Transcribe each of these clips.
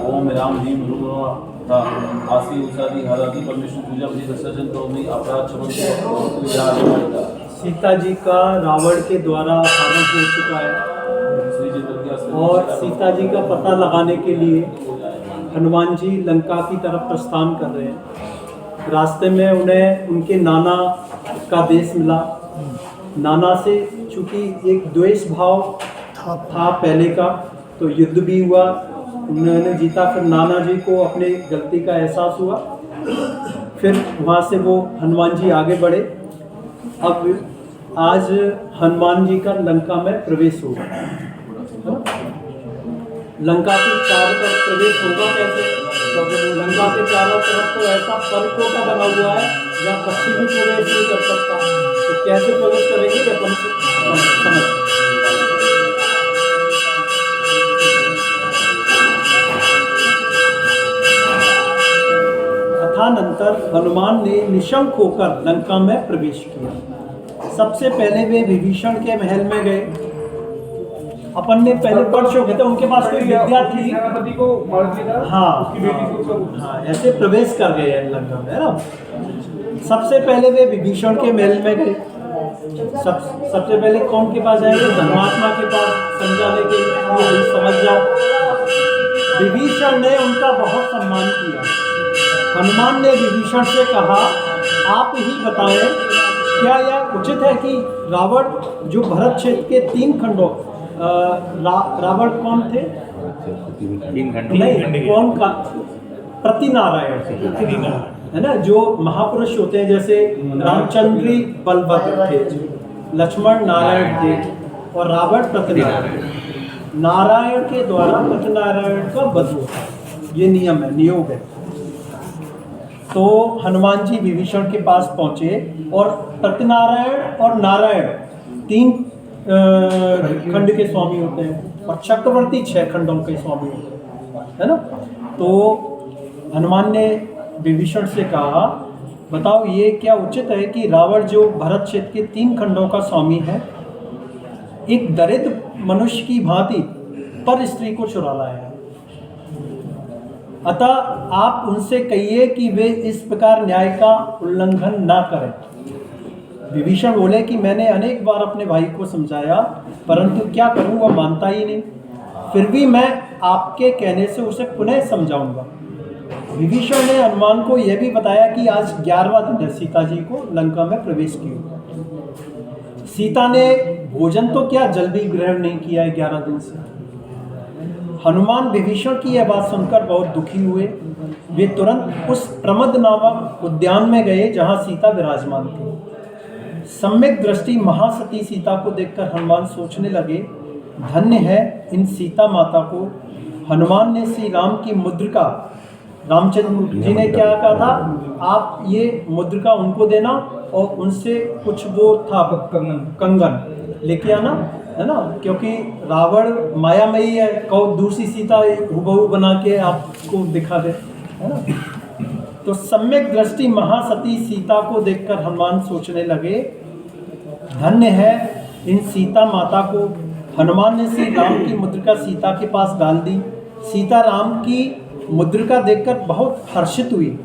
ओम राम जी आसी उषादी हरादी परमेश्वर पूजा विधि विसर्जन तो भी अपराध क्षमता। सीता जी का रावण के द्वारा हरण हो चुका है और सीता जी का पता लगाने के लिए हनुमान जी लंका की तरफ प्रस्थान कर रहे हैं। रास्ते में उन्हें उनके नाना का देश मिला। नाना से चूंकि एक द्वेष भाव था पहले का, तो युद्ध भी हुआ, उन्होंने जीता। फिर नाना जी को अपने गलती का एहसास हुआ, फिर वहाँ से वो हनुमान जी आगे बढ़े। अब आज हनुमान जी का लंका में प्रवेश होगा। लंका के चारों तरफ प्रवेश होगा कैसे? क्योंकि लंका के चारों तरफ तो ऐसा पर्वतों का बना हुआ है जहाँ पक्षी भी प्रवेश नहीं कर सकता, तो कैसे प्रवेश करेंगे कि अपन समझ। तदनंतर हनुमान ने निशंक होकर लंका में प्रवेश किया। सबसे पहले वे विभीषण के महल में गए। अपन ने पहले पढ़ चुके थे, उनके पास कोई विद्या थी, हाँ, ऐसे प्रवेश कर गए लंका में, है ना। सबसे पहले वे विभीषण के महल में गए। सबसे पहले कौन के पास जाएंगे? धर्मात्मा के पास समझाने के लिए, समझ जाओ। विभीषण ने उनका बहुत सम्मान किया। हनुमान ने विभीषण से कहा, आप ही बताएं, क्या यह उचित है कि रावण जो भरत क्षेत्र के 3 खंडों, रावण कौन थे? 3 खंड नहीं, कौन का? प्रतिनारायण है ना, जो महापुरुष होते हैं, जैसे रामचंद्र बलभद्र थे, लक्ष्मण नारायण थे और रावण प्रतिनारायण। नारायण के द्वारा प्रतिनारायण का वध होता है, ये नियम है, नियोग है। तो हनुमान जी विभीषण के पास पहुंचे और प्रतिनारायण और नारायण 3 खंड के स्वामी होते हैं और चक्रवर्ती 6 खंडों के स्वामी होते हैं, है ना। तो हनुमान ने विभीषण से कहा, बताओ ये क्या उचित है कि रावण जो भरत क्षेत्र के 3 खंडों का स्वामी है, एक दरिद्र मनुष्य की भांति पर स्त्री को चुरा लाया है। अतः आप उनसे कहिए कि वे इस प्रकार न्याय का उल्लंघन ना करें। विभीषण बोले कि मैंने अनेक बार अपने भाई को समझाया, परंतु क्या करूं, वह मानता ही नहीं। फिर भी मैं आपके कहने से उसे पुनः समझाऊंगा। विभीषण ने हनुमान को यह भी बताया कि आज 11वां दिन है सीता जी को लंका में प्रवेश किया। सीता ने भोजन तो क्या जल भी ग्रहण नहीं किया है 11 दिन से। हनुमान विभीषण की यह बात सुनकर बहुत दुखी हुए। वे तुरंत उस प्रमद नामक उद्यान में गए जहां सीता विराजमान थी। सम्यक दृष्टि महासती सीता को देखकर हनुमान सोचने लगे, धन्य है इन सीता माता को। हनुमान ने श्री राम की मुद्रिका, रामचंद्र जी ने क्या कहा था, आप ये मुद्रिका उनको देना और उनसे कुछ वो था कंगन लेके आना, है ना, क्योंकि रावण मायामयी है, कहो दूसरी सीता हुबहू बना के आपको दिखा दे, है ना। तो सम्यक दृष्टि महासती सीता को देखकर हनुमान सोचने लगे, धन्य है इन सीता माता को। हनुमान ने श्री राम की मुद्रिका सीता के पास डाल दी। सीता राम की मुद्रिका देखकर बहुत हर्षित हुई।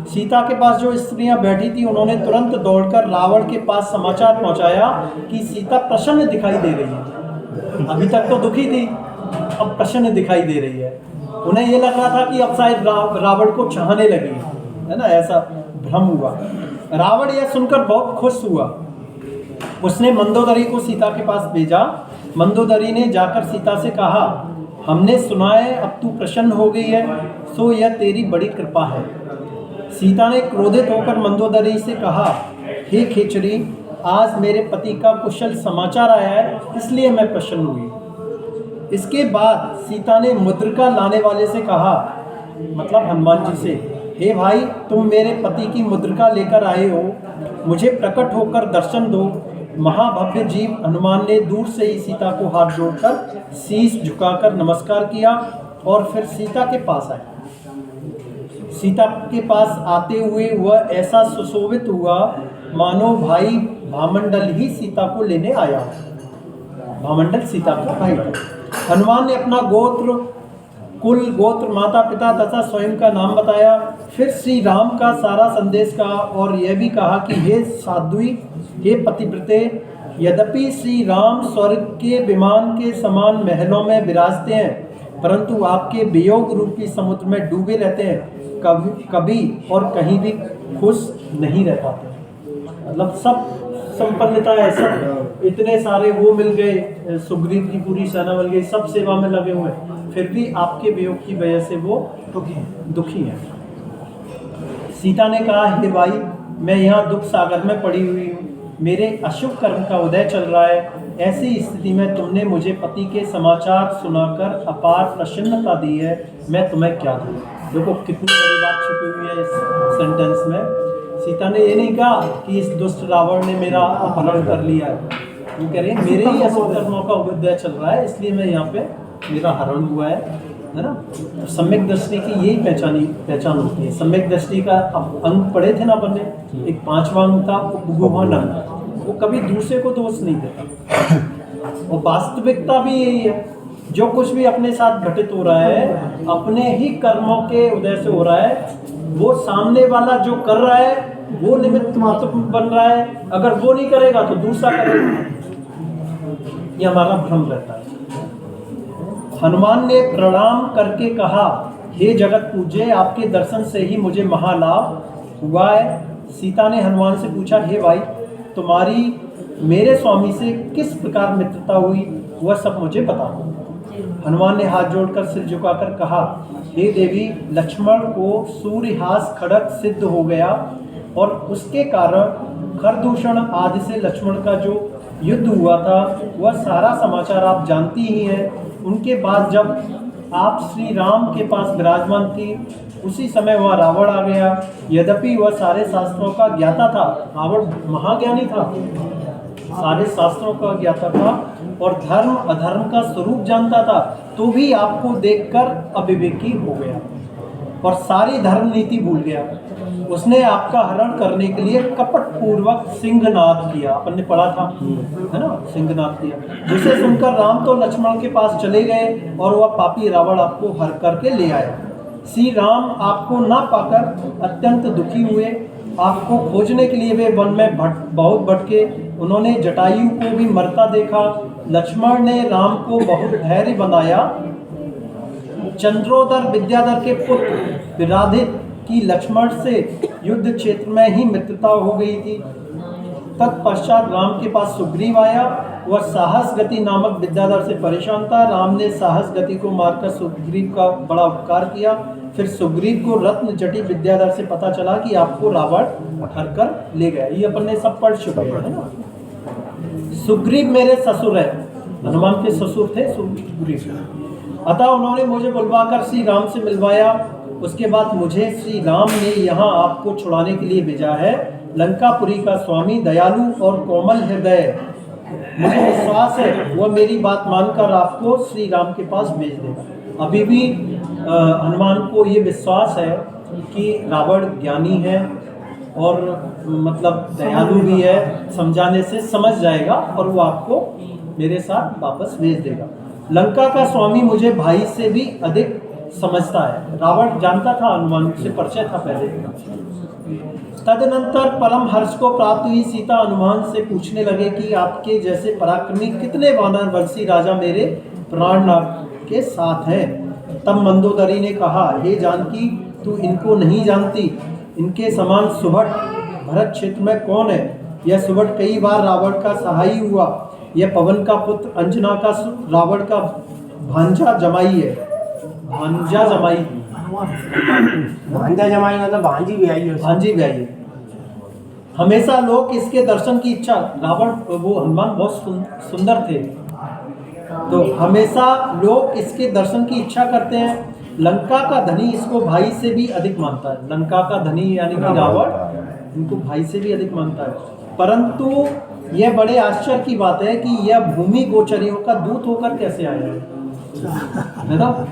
सीता के पास जो स्त्रियां बैठी थी, उन्होंने तुरंत दौड़कर रावण के पास समाचार पहुंचाया कि सीता प्रसन्न दिखाई दे रही है। अभी तक तो दुखी थी, अब प्रसन्न दिखाई दे रही है। उन्हें ये लग रहा था कि अब शायद रावण को चाहने लगी, है ना, ऐसा भ्रम हुआ। रावण यह सुनकर बहुत खुश हुआ। उसने मंदोदरी को सीता के पास भेजा। मंदोदरी ने जाकर सीता से कहा, हमने सुना है अब तू प्रसन्न हो गई है, सो यह तेरी बड़ी कृपा है। सीता ने क्रोधित होकर मंदोदरी से कहा, हे खेचरी, आज मेरे पति का कुशल समाचार आया है, इसलिए मैं प्रसन्न हुई। इसके बाद सीता ने मुद्रिका लाने वाले से कहा, मतलब हनुमान जी से, हे भाई, तुम मेरे पति की मुद्रिका लेकर आए हो, मुझे प्रकट होकर दर्शन दो। महाभव्य जीव हनुमान ने दूर से ही सीता को हाथ जोड़कर शीश झुकाकर नमस्कार किया और फिर सीता के पास आए। सीता के पास आते हुए वह ऐसा सुशोभित हुआ मानो भाई भामंडल ही सीता को लेने आया। भामंडल सीता का भाई था। हनुमान ने अपना गोत्र, कुल, गोत्र, माता पिता तथा स्वयं का नाम बताया। फिर श्री राम का सारा संदेश कहा और यह भी कहा कि हे साध्वी, हे पतिव्रते, यद्यपि श्री राम स्वर्ग के विमान के समान महलों में विराजते हैं, परंतु आपके वियोग रूपी समुद्र में डूबे रहते हैं, कभी और कहीं भी खुश नहीं रह पाते। मतलब सब संपन्नता है, सब इतने सारे वो मिल गए, सुग्रीव की पूरी सेना मिल गई, सब सेवा में लगे हुए, फिर भी आपके वियोग की वजह से वो दुखी है। सीता ने कहा, हे भाई, मैं यहाँ दुख सागर में पड़ी हुई हूँ, मेरे अशुभ कर्म का उदय चल रहा है। ऐसी स्थिति में तुमने मुझे पति के समाचार सुनाकर अपार प्रसन्नता दी है, मैं तुम्हें क्या दूँ। देखो कितनी बड़ी बात छुपी हुई है इस सेंटेंस में। सीता ने ये नहीं कहा कि इस दुष्ट रावण ने मेरा अपहरण कर लिया है, वो कह रहे हैं मेरे ही अशुभ कर्मों का उदय चल रहा है, इसलिए मैं यहाँ पे मेरा हरण हुआ है ना। तो सम्यक दृष्टि की यही पहचान होती है। सम्यक दृष्टि का अंग पढ़े थे ना अपन ने, एक 5वां अंग था उपगुहन अंग, वो कभी दूसरे को दोष नहीं देता। और वास्तविकता भी यही है, जो कुछ भी अपने साथ घटित हो रहा है अपने ही कर्मों के उदय से हो रहा है। वो सामने वाला जो कर रहा है वो निमित्त मात्र बन रहा है, अगर वो नहीं करेगा तो दूसरा करेगा। ये हमारा भ्रम रहता है। हनुमान ने प्रणाम करके कहा, हे जगत पूज्य, आपके दर्शन से ही मुझे महालाभ हुआ है। सीता ने हनुमान से पूछा, हे भाई, तुम्हारी मेरे स्वामी से किस प्रकार मित्रता हुई, वह सब मुझे बताओ। हनुमान ने हाथ जोड़कर सिर झुकाकर कहा, हे देवी, लक्ष्मण को सूर्यहास खड्ग सिद्ध हो गया और उसके कारण खरदूषण आदि से लक्ष्मण का जो युद्ध हुआ था वह सारा समाचार आप जानती ही हैं। उनके बाद जब आप श्री राम के पास विराजमान थी, उसी समय वह रावण आ गया। यद्यपि वह सारे शास्त्रों का ज्ञाता था, रावण महाज्ञानी था, सारे शास्त्रों का ज्ञाता था और धर्म अधर्म का स्वरूप जानता था, तो भी आपको देखकर अविवेकी हो गया और सारी धर्म नीति भूल गया। उसने आपका हरण करने के लिए कपट पूर्वक सिंहनाद किया, अपन ने पढ़ा था है ना, सिंहनाद किया, जिसे सुनकर राम तो लक्ष्मण के पास चले गए और वह पापी रावण आपको हर करके ले आया। श्री राम आपको ना पाकर अत्यंत दुखी हुए। आपको खोजने के लिए वे वन में बहुत भटके। उन्होंने जटायु को भी मरता देखा। लक्ष्मण ने राम को बहुत धैर्य बनाया। चंद्रोदर विद्याधर के पुत्र विराधित की लक्ष्मण से युद्ध क्षेत्र में ही मित्रता हो गई थी। तत्पश्चात राम के पास सुग्रीव आया। वह साहस गति नामक विद्याधर से परेशान था। राम ने साहस गति को मारकर सुग्रीव का बड़ा उपकार किया। फिर सुग्रीव को रत्न जटि विद्याधर से पता चला कि आपको रावण हर कर ले गया। ये अपन ने सब पढ़ चुके हैं ना। सुग्रीव मेरे ससुर है, हनुमान के ससुर थे सुग्रीव। अतः उन्होंने मुझे बुलवाकर श्री राम से मिलवाया। उसके बाद मुझे श्री राम ने यहाँ आपको छुड़ाने के लिए भेजा है। लंकापुरी का स्वामी दयालु और कोमल हृदय, मुझे विश्वास है वह मेरी बात मानकर आपको श्री राम के पास भेज देगा। अभी भी हनुमान को ये विश्वास है कि रावण ज्ञानी है और मतलब दयालु भी है, समझाने से समझ जाएगा और वो आपको मेरे साथ वापस भेज देगा। लंका का स्वामी मुझे भाई से भी अधिक समझता है। रावण जानता था, हनुमान से परिचय था पहले। तदनंतर परम हर्ष को प्राप्त हुई सीता हनुमान से पूछने लगे कि आपके जैसे पराक्रमी कितने वानर वंशी राजा मेरे प्राणनाथ के साथ हैं। तब मंदोदरी ने कहा, हे जानकी, तू इनको नहीं जानती। इनके समान सुभट भरत क्षेत्र में कौन है? यह सुभट कई बार रावण का सहाई हुआ। यह पवन का पुत्र अंजना का रावण का भांजा जमाई है। भांजा जमाई मतलब भांजी भी आई है। भांजी भी आई है। हमेशा लोग इसके दर्शन की इच्छा, रावण वो हनुमान बहुत सुंदर थे, तो हमेशा लोग इसके दर्शन की इच्छा करते हैं। लंका का धनी इसको भाई से भी अधिक मानता है। लंका का धनी यानी कि रावण इनको भाई से भी अधिक मानता है। परंतु यह बड़े आश्चर्य की बात है कि यह भूमि गोचरियों का दूत होकर कैसे आया है ना।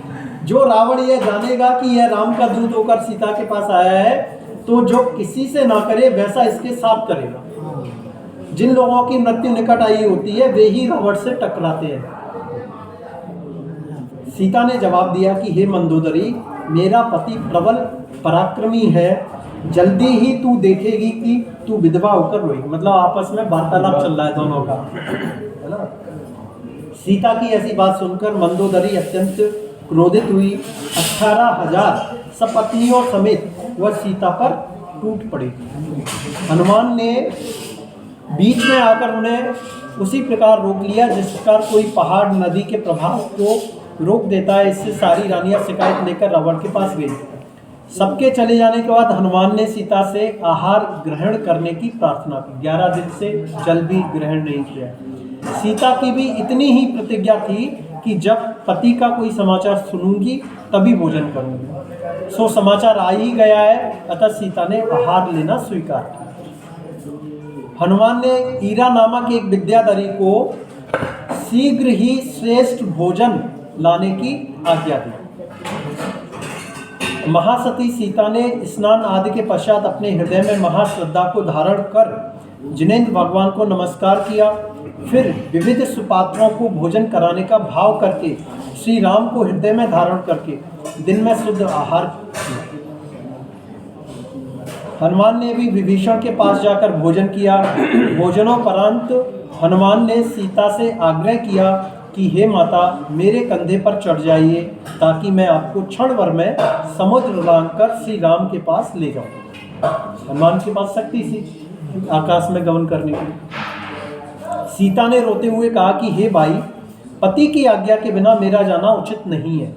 जो रावण यह जानेगा कि यह राम का दूत होकर सीता के पास आया है, तो जो किसी से ना करे वैसा इसके साथ करेगा। जिन लोगों की मृत्यु निकट आई होती है वे ही रावण से टकराते हैं। सीता ने जवाब दिया कि हे मंदोदरी, मेरा पति प्रबल पराक्रमी है, जल्दी ही तू देखेगी कि तू विधवा होकर रोएगी। मतलब आपस में वार्तालाप चल रहा है दोनों का, है ना। सीता की ऐसी बात सुनकर मंदोदरी अत्यंत क्रोधित हुई। 18,000 सपत्नियों समेत वह सीता पर टूट पड़ी। हनुमान ने बीच में आकर उन्हें उसी प्रकार रोक लिया जिस प्रकार कोई पहाड़ नदी के प्रभाव को रोक देता है। इससे सारी रानियां शिकायत लेकर रावण के पास गई। सबके चले जाने के बाद हनुमान ने सीता से आहार ग्रहण करने की प्रार्थना की। 11 दिन से जल भी ग्रहण नहीं किया। सीता की भी इतनी ही प्रतिज्ञा थी कि जब पति का कोई समाचार सुनूंगी तभी भोजन करूंगी। सो समाचार आ ही गया है, अतः सीता ने आहार लेना स्वीकार किया। हनुमान ने ईरा नामक एक विद्याधरी को शीघ्र ही श्रेष्ठ भोजन लाने की आज्ञा दी। महासती सीता ने स्नान आदि के पश्चात अपने हृदय में महाश्रद्धा को धारण कर जिनेंद्र भगवान को नमस्कार किया। फिर विविध सुपात्रों को भोजन कराने का भाव करके श्री राम को हृदय में धारण करके दिन में शुद्ध आहार किया। हनुमान ने भी विभीषण के पास जाकर भोजन किया। भोजनोपरांत हनुमान ने सीता से आग्रह किया कि हे माता, मेरे कंधे पर चढ़ जाइए ताकि मैं आपको क्षण भर में समुद्र लांघकर श्री राम के पास ले जाऊं। हनुमान के पास शक्ति थी आकाश में गमन करने की। सीता ने रोते हुए कहा कि हे भाई, पति की आज्ञा के बिना मेरा जाना उचित नहीं है।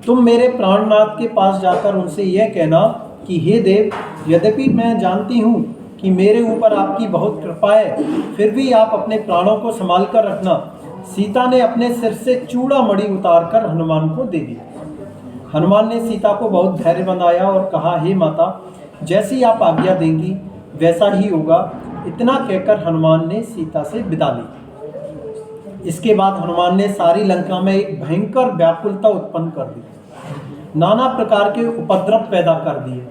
तुम मेरे प्राणनाथ के पास जाकर उनसे यह कहना कि हे देव, यद्यपि मैं जानती हूँ कि मेरे ऊपर आपकी बहुत कृपा है, फिर भी आप अपने प्राणों को संभाल कर रखना। सीता ने अपने सिर से चूड़ा मणि उतारकर हनुमान को दे दी। हनुमान ने सीता को बहुत धैर्य बंधाया और कहा, हे माता, जैसी आप आज्ञा देंगी वैसा ही होगा। इतना कहकर हनुमान ने सीता से विदा ली। इसके बाद हनुमान ने सारी लंका में एक भयंकर व्याकुलता उत्पन्न कर दी। नाना प्रकार के उपद्रव पैदा कर दिए।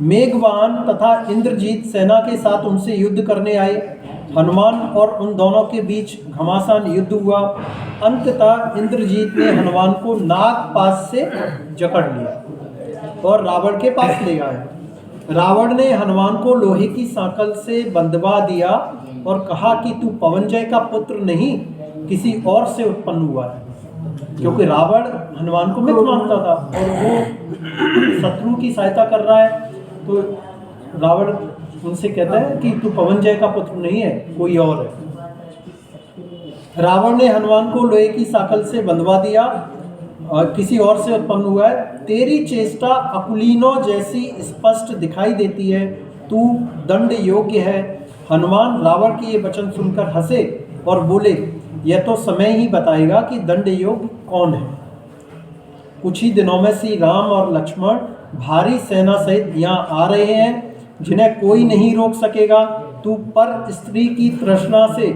मेघवान तथा इंद्रजीत सेना के साथ उनसे युद्ध करने आए। हनुमान और उन दोनों के बीच घमासान युद्ध हुआ। अंततः इंद्रजीत ने हनुमान को नागपाश से जकड़ लिया और रावण के पास ले आए। रावण ने हनुमान को लोहे की सांकल से बंधवा दिया और कहा कि तू पवनजय का पुत्र नहीं, किसी और से उत्पन्न हुआ है। क्योंकि रावण हनुमान को मित्र मानता था और वो शत्रु की सहायता कर रहा है, तो रावण उनसे कहता है कि तू पवनजय का पुत्र नहीं है, कोई और है। रावण ने हनुमान को लोहे की सांकल से बंधवा दिया और किसी और से उत्पन्न हुआ है। तेरी चेष्टा अकुलीनों जैसी स्पष्ट दिखाई देती है, तू दंड योग्य है। हनुमान रावण के ये वचन सुनकर हंसे और बोले, यह तो समय ही बताएगा कि दंड योग्य कौन है। कुछ ही दिनों में श्री राम और लक्ष्मण भारी सेना सहित यहाँ आ रहे हैं, जिन्हें कोई नहीं रोक सकेगा। तू पर स्त्री की तृष्णा से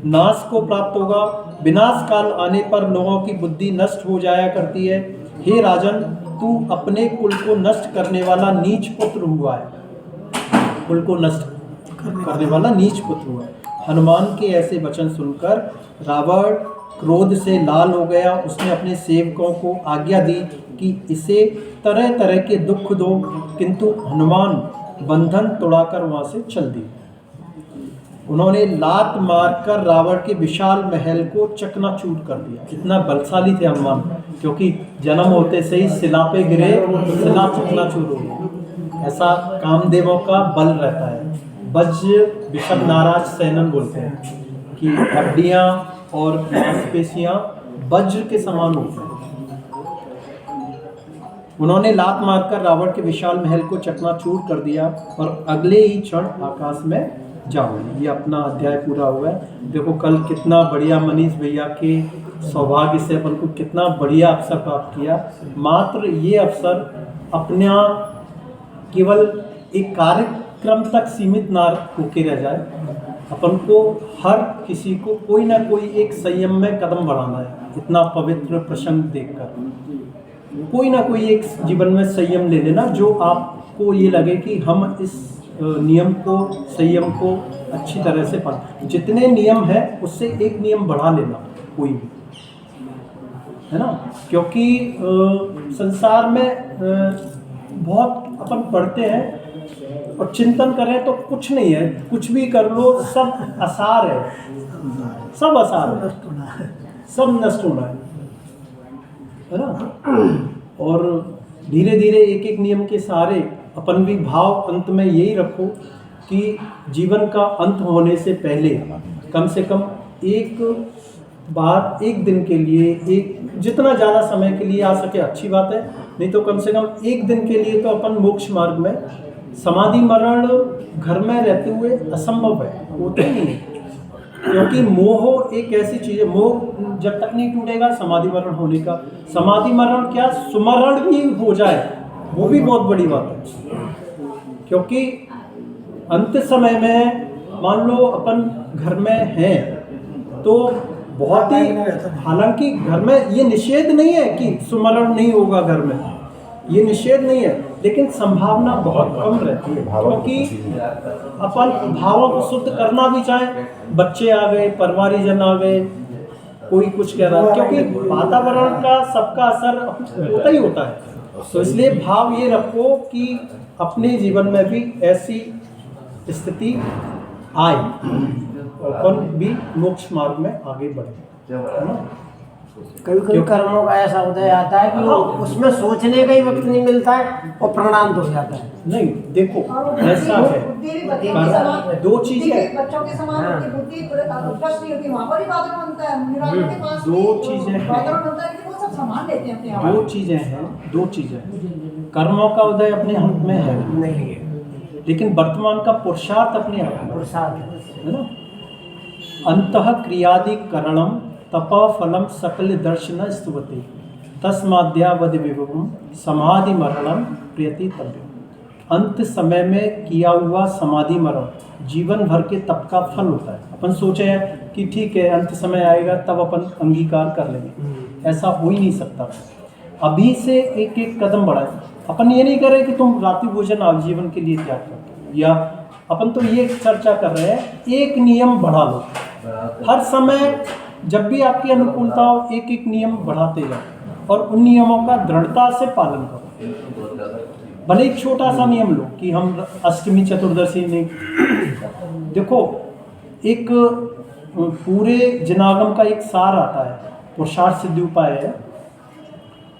नाश को प्राप्त होगा। विनाश काल आने पर लोगों की बुद्धि नष्ट हो जाया करती है। हे राजन, तू अपने कुल को नष्ट करने वाला नीच पुत्र हुआ है। कुल को नष्ट करने वाला नीच पुत्र हुआ है। हनुमान के ऐसे वचन सुनकर रावण क्रोध से लाल हो गया। उसने अपने सेवकों को आज्ञा दी कि इसे तरह तरह के दुख दो, किंतु हनुमान बंधन तोड़ाकर वहां से चल दिए। उन्होंने लात मारकर रावण के विशाल महल को चकनाचूर कर दिया। इतना बलशाली थे हनुमान, क्योंकि जन्म होते से ही शिला पे गिरे, शिला चकनाचूर हो गई। ऐसा कामदेवों का बल रहता है। वज्र विषम नाराज सैनन बोलते हैं कि हड्डियां और मांसपेशियां वज्र के समान होती हैं। उन्होंने लात मारकर रावण के विशाल महल को चकनाचूर कर दिया और अगले ही क्षण आकाश में जाओ। ये अपना अध्याय पूरा हुआ है। देखो कल कितना बढ़िया मनीष भैया के सौभाग्य से अपन को कितना बढ़िया अवसर प्राप्त किया। मात्र ये अवसर अपना केवल एक कार्यक्रम तक सीमित ना होके रह जाए, अपन को हर किसी को कोई ना कोई एक संयम में कदम बढ़ाना है। इतना पवित्र प्रसंग देखकर कोई ना कोई एक जीवन में संयम ले लेना, जो आपको ये लगे कि हम इस नियम को, संयम को अच्छी तरह से पालन। जितने नियम है उससे एक नियम बढ़ा लेना कोई भी, है ना। क्योंकि संसार में बहुत अपन पढ़ते हैं और चिंतन करें तो कुछ नहीं है, कुछ भी कर लो सब आसार है, सब आसार है, सब नष्ट होना है ना। और धीरे धीरे एक एक नियम के सहारे अपन भी भाव अंत में यही रखो कि जीवन का अंत होने से पहले कम से कम एक बार, एक दिन के लिए, एक जितना ज़्यादा समय के लिए आ सके अच्छी बात है, नहीं तो कम से कम एक दिन के लिए तो अपन मोक्ष मार्ग में, समाधि मरण घर में रहते हुए असंभव है, होता ही नहीं है। क्योंकि मोह एक ऐसी चीज़ है, मोह जब तक नहीं टूटेगा समाधि मरण होने का, समाधि मरण क्या सुमरण भी हो जाए वो भी बहुत बड़ी बात है। क्योंकि अंत समय में मान लो अपन घर में हैं तो बहुत ही, हालांकि घर में ये निषेध नहीं है कि सुमरण नहीं होगा, घर में ये निषेध नहीं है, लेकिन संभावना बहुत कम रहती है। क्योंकि अपन भावों को शुद्ध करना भी चाहें, बच्चे आ गए, परिवारीजन आ गए, कोई कुछ कह रहा है, क्योंकि वातावरण का सबका असर होता ही होता है। तो इसलिए भाव ये रखो कि अपने जीवन में भी ऐसी स्थिति आए, अपन भी मोक्ष मार्ग में आगे बढ़े, है ना। कभी कभी कर्मों का ऐसा उदय आता है कि वो उसमें सोचने का ही वक्त नहीं मिलता है और प्राणांत हो जाता है। नहीं देखो ऐसा है, दो चीजें हैं, बच्चों के समान उनकी बुद्धि भ्रष्ट नहीं होती, वहाँ पर ही वातावरण बनता है, निराकरण के पास दो चीजें हैं, वातावरण बनता है कि वो सब सामान लेते हैं अपने आप। दो चीजें हैं, दो चीजें। कर्मों का उदय अपने हाथ में है नहीं है, लेकिन वर्तमान का पुरुषार्थ अपने हाथ में पुरुषार्थ है ना। अंतः क्रियादि करणम तप फलम सकल दर्शन स्तुवते तस्माद्यावद विभवम समाधि मरणम प्रियति तव्यम। अंत समय में किया हुआ समाधि मरण जीवन भर के तप का फल होता है। अपन सोचे हैं कि ठीक है अंत समय आएगा तब अपन अंगीकार कर लेंगे, ऐसा हो ही नहीं सकता। अभी से एक एक कदम बढ़ाए। अपन ये नहीं करें कि तुम रात्रि भोजन आजीवन के लिए त्याग करो, या अपन तो ये चर्चा कर रहे हैं एक नियम बढ़ा लो। हर समय जब भी आपकी अनुकूलता हो एक एक नियम बढ़ाते जाओ और उन नियमों का दृढ़ता से पालन करो। भले एक छोटा सा नियम लो कि हम अष्टमी चतुर्दशी नहीं, देखो एक पूरे जनागम का एक सार आता है, पुरुषार्थ सिद्धि उपाय है,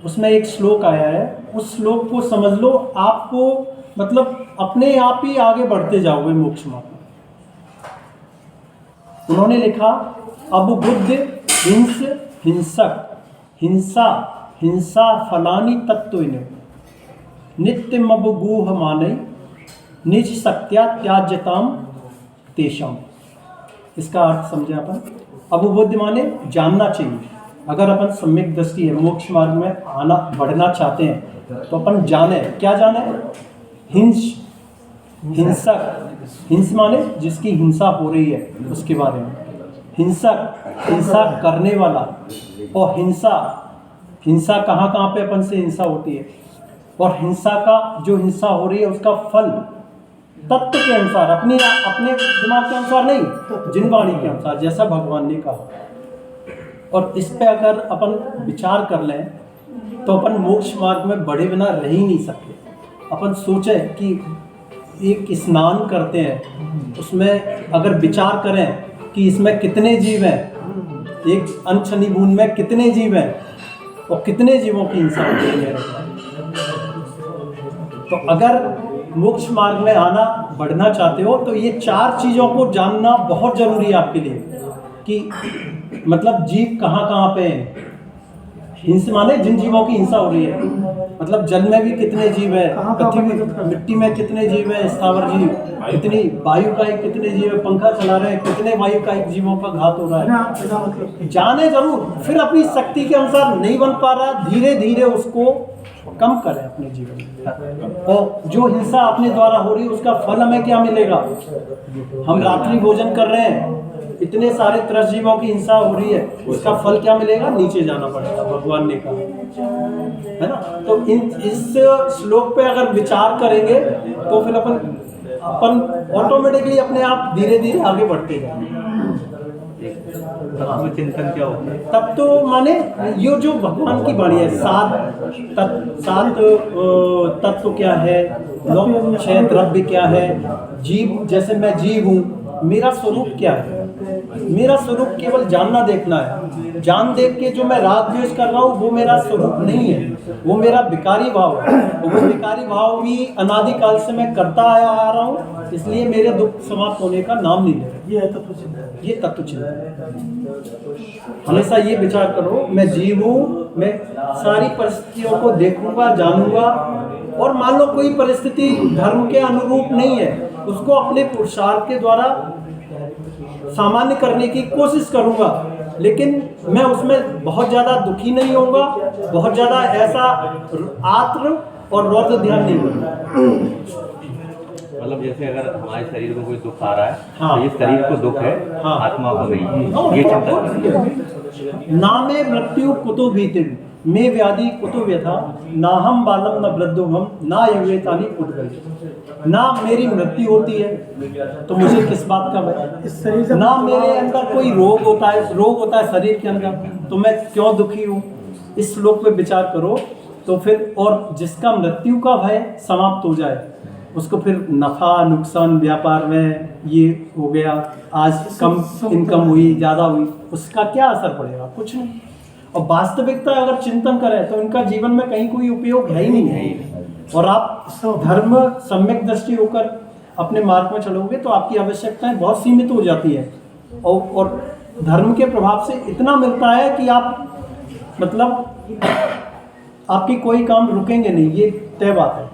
उसमें एक श्लोक आया है, उस श्लोक को समझ लो, आपको मतलब अपने आप ही आगे बढ़ते जाओगे मोक्ष मार्ग में। उन्होंने लिखा अब बुद्ध हिंस हिंसक हिंसा हिंसा फलानी तत्व नित्यम अबगूह माने निज सत्या त्याज्यताम तेषम। इसका अर्थ समझे अपन। अबुबुद्ध माने जानना चाहिए। अगर अपन सम्यक दृष्टि है, मोक्ष मार्ग में आना बढ़ना चाहते हैं तो अपन जाने, क्या जाने, हिंस हिंसक, हिंस माने जिसकी हिंसा हो रही है उसके बारे में, हिंसक हिंसा करने वाला, और हिंसा हिंसा कहाँ कहाँ पे अपन से हिंसा होती है, और हिंसा का जो हिंसा हो रही है उसका फल तत्व के अनुसार, अपने दिमाग के अनुसार नहीं, जिनवाणी के अनुसार, जैसा भगवान ने कहा। और इस पे अगर अपन विचार कर लें तो अपन मोक्ष मार्ग में बढ़े बिना रह ही नहीं सकते। अपन सोचें कि एक स्नान करते हैं, उसमें अगर विचार करें कि इसमें कितने जीव हैं, एक अनछनी बूंद में कितने जीव हैं और कितने जीवों की हिंसा होती है मेरे तो अगर मोक्ष मार्ग में आना बढ़ना चाहते हो तो ये चार चीज़ों को जानना बहुत ज़रूरी है आपके लिए, कि मतलब जीव कहाँ कहाँ पे हैं। हिंसा माने जिन जीवों की हिंसा हो रही है, मतलब जल में भी कितने जीव हैं, पृथ्वी मिट्टी में कितने जीव हैं, स्थावर जीव कितनी, वायु का एक कितने जीव है, पंखा चला रहे हैं कितने वायु का एक जीवों का घात हो रहा है, जाने जरूर। फिर अपनी शक्ति के अनुसार नहीं बन पा रहा, धीरे धीरे उसको कम करें अपने जीवन में। और जो हिंसा अपने द्वारा हो रही है उसका फल हमें क्या मिलेगा? हम रात्रि भोजन कर रहे हैं, इतने सारे त्रस्त जीवों की हिंसा हो रही है, उसका फल क्या मिलेगा? नीचे जाना पड़ेगा, भगवान ने कहा है ना। तो इस श्लोक पे अगर विचार करेंगे तो फिर अपन ऑटोमेटिकली अपने आप धीरे धीरे आगे बढ़ते जाएंगे। तत्व चिंतन क्या होता है? तब तो माने ये जो भगवान की वाणी है, सात तत्व क्या है, लौह क्षय द्रव्य क्या है, जीव जैसे मैं जीव हूँ, मेरा स्वरूप क्या है? मेरा स्वरूप केवल जानना देखना है। जान देख के जो मैं राग द्वेष कर रहा हूँ वो मेरा स्वरूप नहीं है, वो मेरा विकारी भाव है। वो विकारी भाव भी अनादिकाल से मैं करता आ रहा हूँ, इसलिए मेरे दुख समाप्त होने का नाम नहीं ले रहा। ये तत्व चिंतन। हमेशा ये विचार करो, मैं जीव हूँ, मैं सारी परिस्थितियों को देखूंगा, जानूंगा, और मान लो कोई परिस्थिति धर्म के अनुरूप नहीं है, उसको अपने पुरुषार्थ के द्वारा सामान्य करने की कोशिश करूंगा, लेकिन मैं उसमें बहुत ज़्यादा दुखी नहीं होऊंगा, बहुत ज़्यादा ऐसा आत्र और रौद्र ध्यान नहीं करूंगा। मतलब जैसे अगर हमारे शरीर को कोई दुख आ रहा है, हाँ। तो ये शरीर को दुख है, हाँ। आत्मा को नहीं, ये चिंतन। ना मे मृत्यु कुतो भीतिर् मे व्याधि कुतो व्यथा, ना हम बालम न वृद्धोहम ना युवेतानि पुत्रगति। ना मेरी मृत्यु होती है तो मुझे किस बात का भय? ना मेरे अंदर कोई रोग होता है शरीर के अंदर, तो मैं क्यों दुखी हूँ? इस श्लोक पे विचार करो तो फिर, और जिसका मृत्यु का भय समाप्त हो जाए, उसको फिर नफा नुकसान व्यापार में ये हो गया, आज कम इनकम हुई, ज़्यादा हुई, उसका क्या असर पड़ेगा? कुछ नहीं। और वास्तविकता अगर चिंतन करें तो इनका जीवन में कहीं कोई उपयोग है ही नहीं है। और आप धर्म सम्यक दृष्टि होकर अपने मार्ग में चलोगे तो आपकी आवश्यकताएं बहुत सीमित हो जाती है, और धर्म के प्रभाव से इतना मिलता है कि आप मतलब आपकी कोई काम रुकेंगे नहीं, ये तय बात है।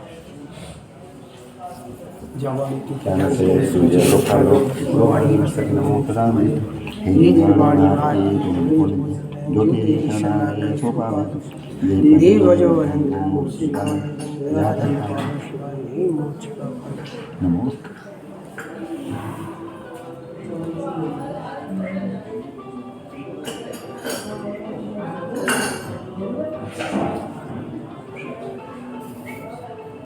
नमो